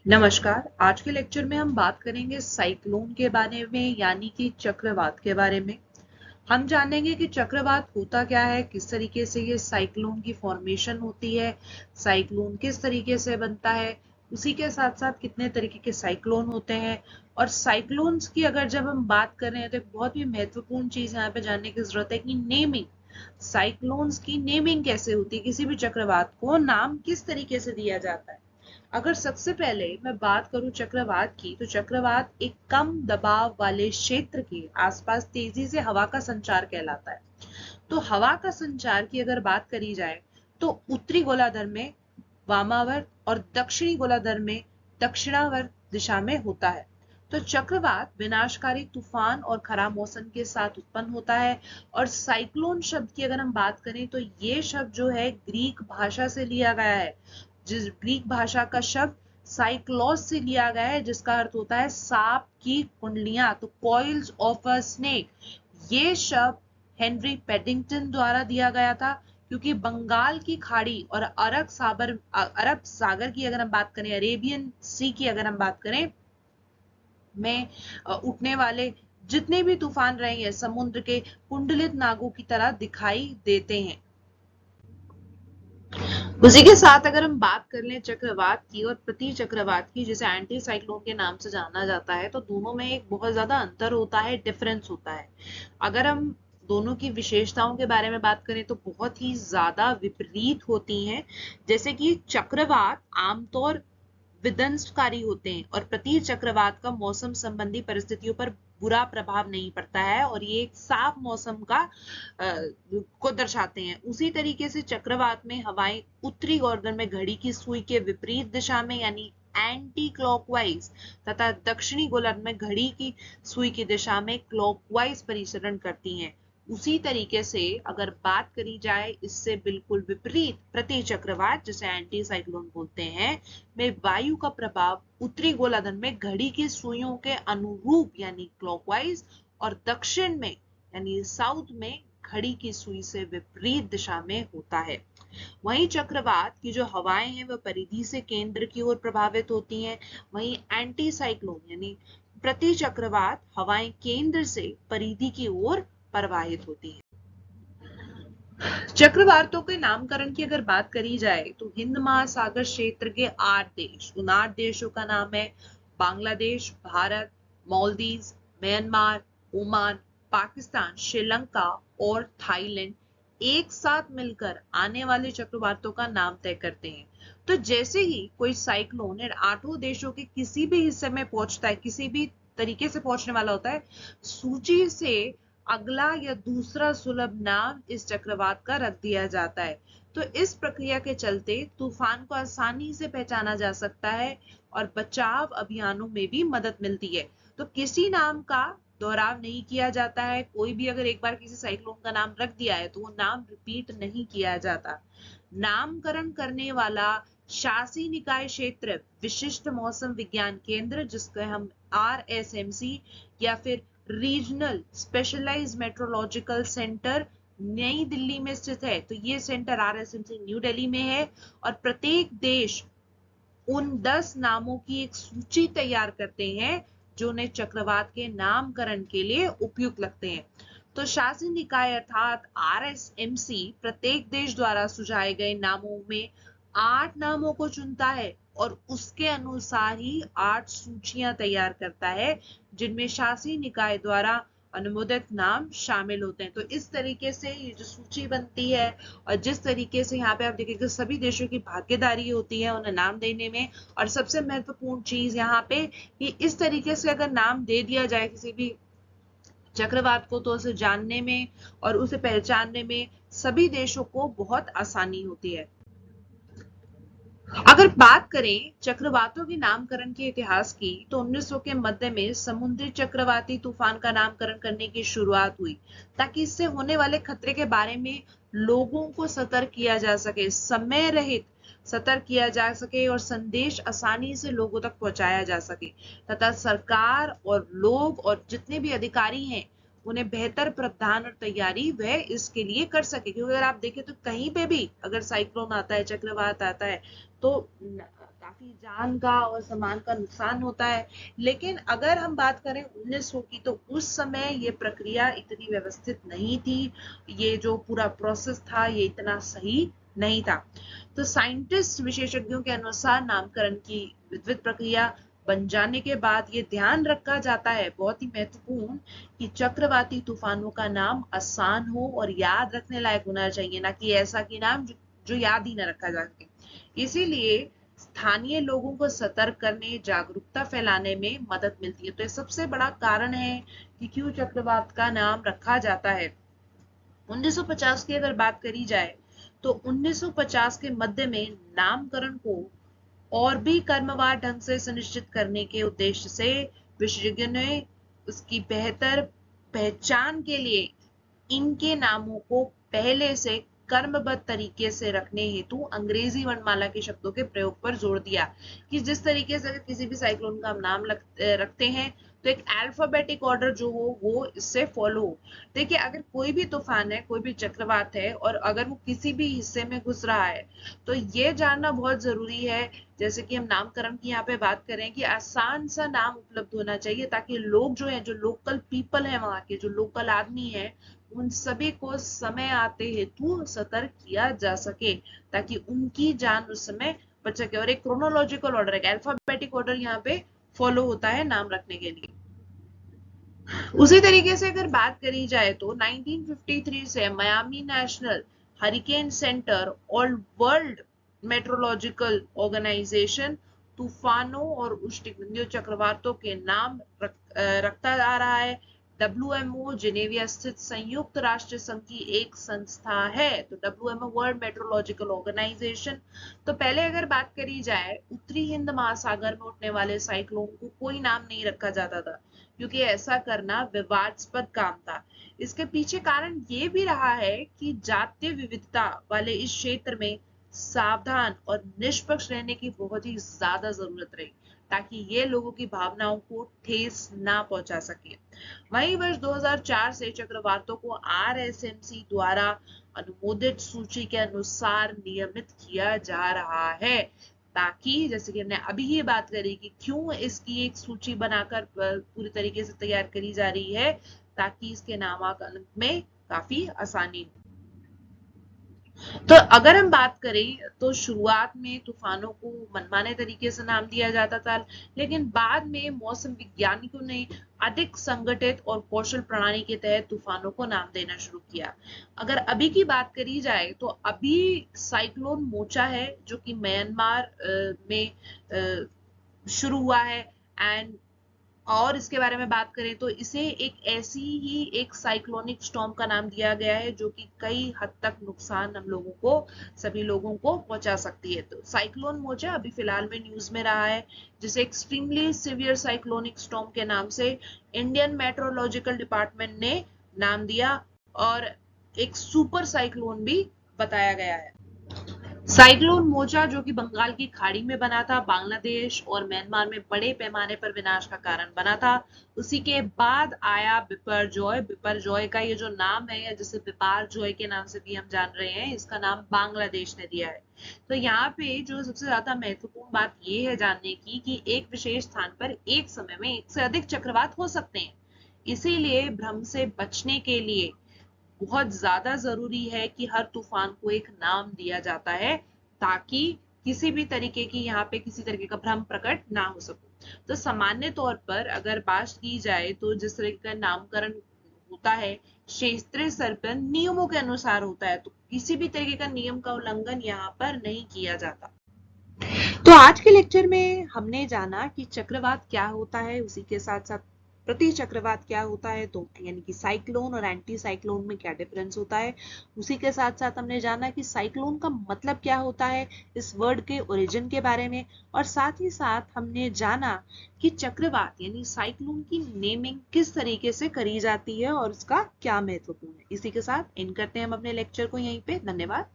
नमस्कार। आज के लेक्चर में हम बात करेंगे साइक्लोन के बारे में, यानी कि चक्रवात के बारे में। हम जानेंगे कि चक्रवात होता क्या है, किस तरीके से ये साइक्लोन की फॉर्मेशन होती है, साइक्लोन किस तरीके से बनता है, उसी के साथ साथ कितने तरीके के साइक्लोन होते हैं। और साइक्लोन्स की अगर जब हम बात कर रहे हैं तो एक बहुत ही महत्वपूर्ण चीज यहाँ पे जानने की जरूरत है कि नेमिंग, साइक्लोन्स की नेमिंग कैसे होती है, किसी भी चक्रवात को नाम किस तरीके से दिया जाता है। अगर सबसे पहले मैं बात करूं चक्रवात की, तो चक्रवात एक कम दबाव वाले क्षेत्र के आसपास तेजी से हवा का संचार कहलाता है। तो हवा का संचार की अगर बात करी जाए तो उत्तरी गोलार्ध में वामावर्त और दक्षिणी गोलार्ध में दक्षिणावर्त दिशा में होता है। तो चक्रवात विनाशकारी तूफान और खराब मौसम के साथ उत्पन्न होता है। और साइक्लोन शब्द की अगर हम बात करें तो ये शब्द जो है ग्रीक भाषा से लिया गया है, जिस ग्रीक भाषा का शब्द साइक्लोस से लिया गया है, जिसका अर्थ होता है सांप की कुंडलियां, तो कॉइल्स ऑफ अ स्नेक। ये शब्द हेनरी पेडिंगटन द्वारा दिया गया था, क्योंकि बंगाल की खाड़ी और अरब सागर की अगर हम बात करें, अरेबियन सी की अगर हम बात करें में उठने वाले जितने भी तूफान रहे हैं समुद्र के कुंडलित नागों की तरह दिखाई देते हैं। उसी के साथ अगर हम बात कर लें चक्रवात की और प्रति चक्रवात की, जिसे एंटी साइक्लोन के नाम से जाना जाता है, तो दोनों में एक बहुत ज्यादा अंतर होता है, डिफरेंस होता है। अगर हम दोनों की विशेषताओं के बारे में बात करें तो बहुत ही ज्यादा विपरीत होती हैं। जैसे कि चक्रवात आमतौर विध्वंसकारी होते हैं और प्रति चक्रवात का मौसम संबंधी परिस्थितियों पर बुरा प्रभाव नहीं पड़ता है, और ये एक साफ मौसम को दर्शाते हैं। उसी तरीके से चक्रवात में हवाएं उत्तरी गोलार्ध में घड़ी की सुई के विपरीत दिशा में, यानी एंटी क्लॉकवाइज, तथा दक्षिणी गोलार्ध में घड़ी की सुई की दिशा में क्लॉकवाइज परिसरण करती हैं। उसी तरीके से अगर बात करी जाए इससे बिल्कुल विपरीत प्रति चक्रवात, जिसे एंटी साइक्लोन बोलते हैं, में वायु का प्रभाव उत्तरी गोलार्ध में घड़ी की सुइयों के अनुरूप यानी क्लॉकवाइज, और दक्षिण में यानी साउथ में घड़ी की सुई से विपरीत दिशा में होता है। वहीं चक्रवात की जो हवाएं हैं वह परिधि से केंद्र की ओर प्रभावित होती हैं। वहीं एंटी साइक्लोन यानी प्रति चक्रवात हवाएं केंद्र से परिधि की ओर प्रवाहित होती हैं। चक्रवातों के नामकरण की अगर बात करी जाए तो हिंद महासागर क्षेत्र के 8 देश, उन 8 देशों का नाम है बांग्लादेश, भारत, मालदीव, म्यांमार, ओमान, पाकिस्तान, श्रीलंका और थाईलैंड एक साथ मिलकर आने वाले चक्रवातों का नाम तय करते हैं। तो जैसे ही कोई साइक्लोन इन 8 देशों के किसी भी हिस्से में पहुंचता है, किसी भी तरीके से पहुंचने वाला होता है, सूची से अगला या दूसरा सुलभ नाम इस चक्रवात का रख दिया जाता है। तो इस प्रक्रिया के चलते तूफान को आसानी से पहचाना जा सकता है और बचाव अभियानों में भी मदद मिलती है। तो किसी नाम का दोहराव नहीं किया जाता है। कोई भी अगर एक बार किसी साइक्लोन का नाम रख दिया है तो वो नाम रिपीट नहीं किया जाता। नामकरण करने वाला शासी निकाय क्षेत्र विशिष्ट मौसम विज्ञान केंद्र, जिसको हम RSMC या फिर रीजनल स्पेशलाइज्ड मेट्रोलॉजिकल सेंटर, नई दिल्ली में स्थित है। तो ये सेंटर RSMC न्यू दिल्ली में है। और प्रत्येक देश उन 10 नामों की एक सूची तैयार करते हैं जो उन्हें चक्रवात के नामकरण के लिए उपयुक्त लगते हैं। तो शासी निकाय अर्थात RSMC प्रत्येक देश द्वारा सुझाए गए नामों में 8 नामों को चुनता है और उसके अनुसार ही 8 सूचियां तैयार करता है, जिनमें शासी निकाय द्वारा अनुमोदित नाम शामिल होते हैं। तो इस तरीके से ये जो सूची बनती है और जिस तरीके से यहाँ पे आप देखेंगे सभी देशों की भागीदारी होती है उन्हें नाम देने में। और सबसे महत्वपूर्ण चीज यहाँ पे कि इस तरीके से अगर नाम दे दिया जाए किसी भी चक्रवात को, तो उसे जानने में और उसे पहचानने में सभी देशों को बहुत आसानी होती है। अगर बात करें चक्रवातों के नामकरण के इतिहास की, तो 1900 के मध्य में समुद्री चक्रवाती तूफान का नामकरण करने की शुरुआत हुई, ताकि इससे होने वाले खतरे के बारे में लोगों को सतर्क किया जा सके, समय रहित सतर्क किया जा सके और संदेश आसानी से लोगों तक पहुंचाया जा सके, तथा सरकार और लोग और जितने भी अधिकारी हैं उन्हें बेहतर प्रावधान और तैयारी वह इसके लिए कर सके। क्योंकि अगर आप देखें तो कहीं पे भी अगर साइक्लोन आता है, चक्रवात आता है, तो काफी जान का और सामान का नुकसान होता है। लेकिन अगर हम बात करें 1900 की, तो उस समय ये प्रक्रिया इतनी व्यवस्थित नहीं थी, ये जो पूरा प्रोसेस था ये इतना सही नहीं था। तो साइंटिस्ट विशेषज्ञों के अनुसार नामकरण की विधिवत प्रक्रिया बन जाने के बाद ये ध्यान रखा जाता है, बहुत ही महत्वपूर्ण, कि चक्रवाती तूफानों का नाम आसान हो और याद रखने लायक होना चाहिए, ना कि ऐसा कि नाम जो याद ही न रखा जा सके। इसीलिए स्थानीय लोगों को सतर्क करने, जागरूकता फैलाने में मदद मिलती है। तो ये सबसे बड़ा कारण है कि क्यों चक्रवात का नाम रखा जाता है। 1950 की अगर बात करी जाए, तो 1950 के मध्य में नामकरण को और भी क्रमवार ढंग से सुनिश्चित करने के उद्देश्य से विशेषज्ञों ने उसकी बेहतर पहचान के लिए इनके नामों को पहले से क्रमबद्ध तरीके से रखने हेतु अंग्रेजी वर्णमाला के शब्दों के प्रयोग पर जोर दिया, कि जिस तरीके से अगर किसी भी साइक्लोन का हम नाम रखते हैं तो एक अल्फाबेटिक ऑर्डर जो हो वो इससे फॉलो हो। देखिए, अगर कोई भी तूफान है, कोई भी चक्रवात है, और अगर वो किसी भी हिस्से में घुस रहा है, तो ये जानना बहुत जरूरी है, जैसे कि हम नामकरण की यहाँ पे बात करें, कि आसान सा नाम उपलब्ध होना चाहिए, ताकि लोग जो है, जो लोकल पीपल है, वहां के जो लोकल आदमी है, उन सभी को समय आते हेतु सतर्क किया जा सके, ताकि उनकी जान उस समय बच सके। और एक क्रोनोलॉजिकल ऑर्डर, एक अल्फाबेटिक ऑर्डर यहाँ पे फॉलो होता है नाम रखने के लिए। उसी तरीके से अगर बात करी जाए, तो 1953 से मियामी नेशनल हरिकेन सेंटर और वर्ल्ड मेट्रोलॉजिकल ऑर्गेनाइजेशन तूफानों और उष्णकटिबंधीय चक्रवातों के नाम रखता आ रहा है। WMO जिनेविया स्थित संयुक्त राष्ट्र संघ की एक संस्था है। तो WMO वर्ल्ड मेट्रोलॉजिकल ऑर्गेनाइजेशन। तो पहले अगर बात करी जाए, उत्तरी हिंद महासागर में उठने वाले साइक्लोन को कोई नाम नहीं रखा जाता था, क्योंकि ऐसा करना विवादास्पद काम था। इसके पीछे कारण ये भी रहा है कि जातीय विविधता वाले इस क्षेत्र में सावधान और निष्पक्ष रहने की बहुत ही ज्यादा जरूरत रही, ताकि ये लोगों की भावनाओं को ठेस ना पहुंचा सके। वहीं वर्ष 2004 से चक्रवातों को RSMC द्वारा अनुमोदित सूची के अनुसार नियमित किया जा रहा है, ताकि जैसे कि हमने अभी ये बात करी कि क्यों इसकी एक सूची बनाकर पूरी तरीके से तैयार करी जा रही है, ताकि इसके नामांकन में काफी आसानी हो। तो अगर हम बात करें, तो शुरुआत में तूफानों को मनमाने तरीके से नाम दिया जाता था, लेकिन बाद में मौसम वैज्ञानिकों ने अधिक संगठित और कौशल प्रणाली के तहत तूफानों को नाम देना शुरू किया। अगर अभी की बात करी जाए, तो अभी साइक्लोन मोचा है, जो कि म्यांमार में शुरू हुआ है। एंड और इसके बारे में बात करें, तो इसे एक ऐसी ही एक साइक्लोनिक स्टॉर्म का नाम दिया गया है, जो कि कई हद तक नुकसान हम लोगों को, सभी लोगों को पहुंचा सकती है। तो साइक्लोन मोजा अभी फिलहाल में न्यूज में रहा है, जिसे एक्सट्रीमली सिवियर साइक्लोनिक स्टॉर्म के नाम से इंडियन मेट्रोलॉजिकल डिपार्टमेंट ने नाम दिया, और एक सुपर साइक्लोन भी बताया गया है। साइक्लोन मोजा, जो कि बंगाल की खाड़ी में बना था, बांग्लादेश और म्यांमार में बड़े पैमाने पर विनाश का कारण बना था। उसी के बाद आया बिपरजॉय। बिपरजॉय का ये जो नाम है, या जिसे बिपारजॉय के नाम से भी हम जान रहे हैं, इसका नाम बांग्लादेश ने दिया है। तो यहाँ पे जो सबसे ज्यादा महत्वपूर्ण बात ये है जानने की, कि एक विशेष स्थान पर एक समय में एक से अधिक चक्रवात हो सकते हैं। इसीलिए भ्रम से बचने के लिए बहुत ज्यादा जरूरी है कि हर तूफान को एक नाम दिया जाता है, ताकि किसी भी तरीके की यहाँ पे किसी तरीके का भ्रम प्रकट ना हो सके। तो सामान्य तौर पर अगर बात की जाए, तो जिस तरह का नामकरण होता है क्षेत्रीय स्तर पर नियमों के अनुसार होता है, तो किसी भी तरीके का नियम का उल्लंघन यहाँ पर नहीं किया जाता। तो आज के लेक्चर में हमने जाना कि चक्रवात क्या होता है, उसी के साथ साथ प्रति चक्रवात क्या होता है, तो यानी कि साइक्लोन और एंटी साइक्लोन में क्या डिफरेंस होता है। उसी के साथ साथ हमने जाना कि साइक्लोन का मतलब क्या होता है, इस वर्ड के ओरिजिन के बारे में, और साथ ही साथ हमने जाना कि चक्रवात यानी साइक्लोन की नेमिंग किस तरीके से करी जाती है और उसका क्या महत्वपूर्ण है। इसी के साथ एंड करते हैं हम अपने लेक्चर को यहीं पे। धन्यवाद।